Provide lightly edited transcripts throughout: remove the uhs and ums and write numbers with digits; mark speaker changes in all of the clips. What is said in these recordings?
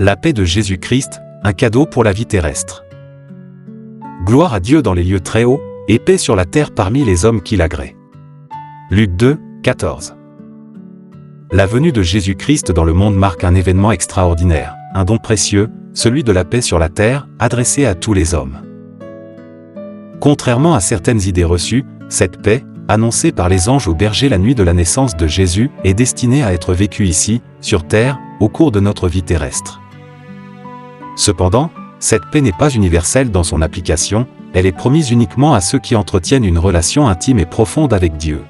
Speaker 1: La paix de Jésus-Christ, un cadeau pour la vie terrestre. Gloire à Dieu dans les lieux très hauts, et paix sur la terre parmi les hommes qui l'agréent. Luc 2, 14. La venue de Jésus-Christ dans le monde marque un événement extraordinaire, un don précieux, celui de la paix sur la terre, adressé à tous les hommes. Contrairement à certaines idées reçues, cette paix, annoncée par les anges aux bergers la nuit de la naissance de Jésus, est destinée à être vécue ici, sur terre, au cours de notre vie terrestre. Cependant, cette paix n'est pas universelle dans son application, elle est promise uniquement à ceux qui entretiennent une relation intime et profonde avec Dieu.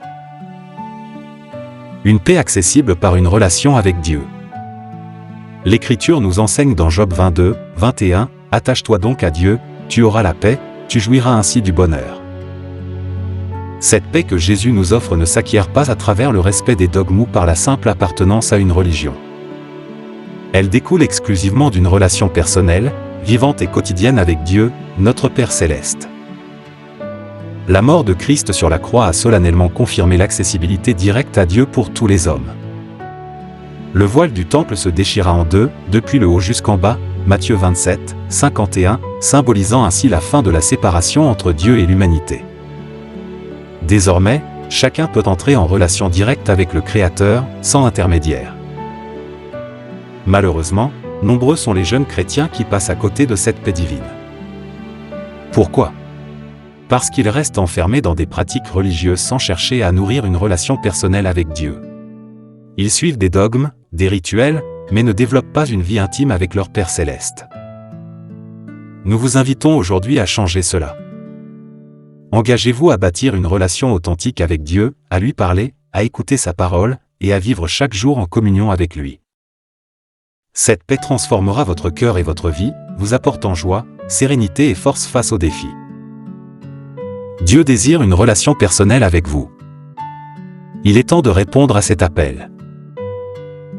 Speaker 1: Une paix accessible par une relation avec Dieu. L'Écriture nous enseigne dans Job 22, 21, « Attache-toi donc à Dieu, tu auras la paix, tu jouiras ainsi du bonheur. » Cette paix que Jésus nous offre ne s'acquiert pas à travers le respect des dogmes ou par la simple appartenance à une religion. Elle découle exclusivement d'une relation personnelle, vivante et quotidienne avec Dieu, notre Père céleste. La mort de Christ sur la croix a solennellement confirmé l'accessibilité directe à Dieu pour tous les hommes. Le voile du temple se déchira en deux, depuis le haut jusqu'en bas, Matthieu 27, 51, symbolisant ainsi la fin de la séparation entre Dieu et l'humanité. Désormais, chacun peut entrer en relation directe avec le Créateur, sans intermédiaire. Malheureusement, nombreux sont les jeunes chrétiens qui passent à côté de cette paix divine. Pourquoi ? Parce qu'ils restent enfermés dans des pratiques religieuses sans chercher à nourrir une relation personnelle avec Dieu. Ils suivent des dogmes, des rituels, mais ne développent pas une vie intime avec leur Père céleste. Nous vous invitons aujourd'hui à changer cela. Engagez-vous à bâtir une relation authentique avec Dieu, à lui parler, à écouter sa parole, et à vivre chaque jour en communion avec lui. Cette paix transformera votre cœur et votre vie, vous apportant joie, sérénité et force face aux défis. Dieu désire une relation personnelle avec vous. Il est temps de répondre à cet appel.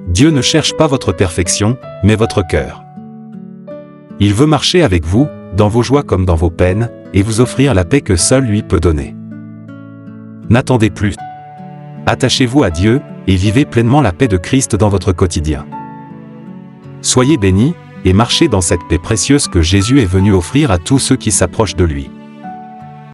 Speaker 1: Dieu ne cherche pas votre perfection, mais votre cœur. Il veut marcher avec vous, dans vos joies comme dans vos peines, et vous offrir la paix que seul lui peut donner. N'attendez plus. Attachez-vous à Dieu, et vivez pleinement la paix de Christ dans votre quotidien. Soyez bénis, et marchez dans cette paix précieuse que Jésus est venu offrir à tous ceux qui s'approchent de lui.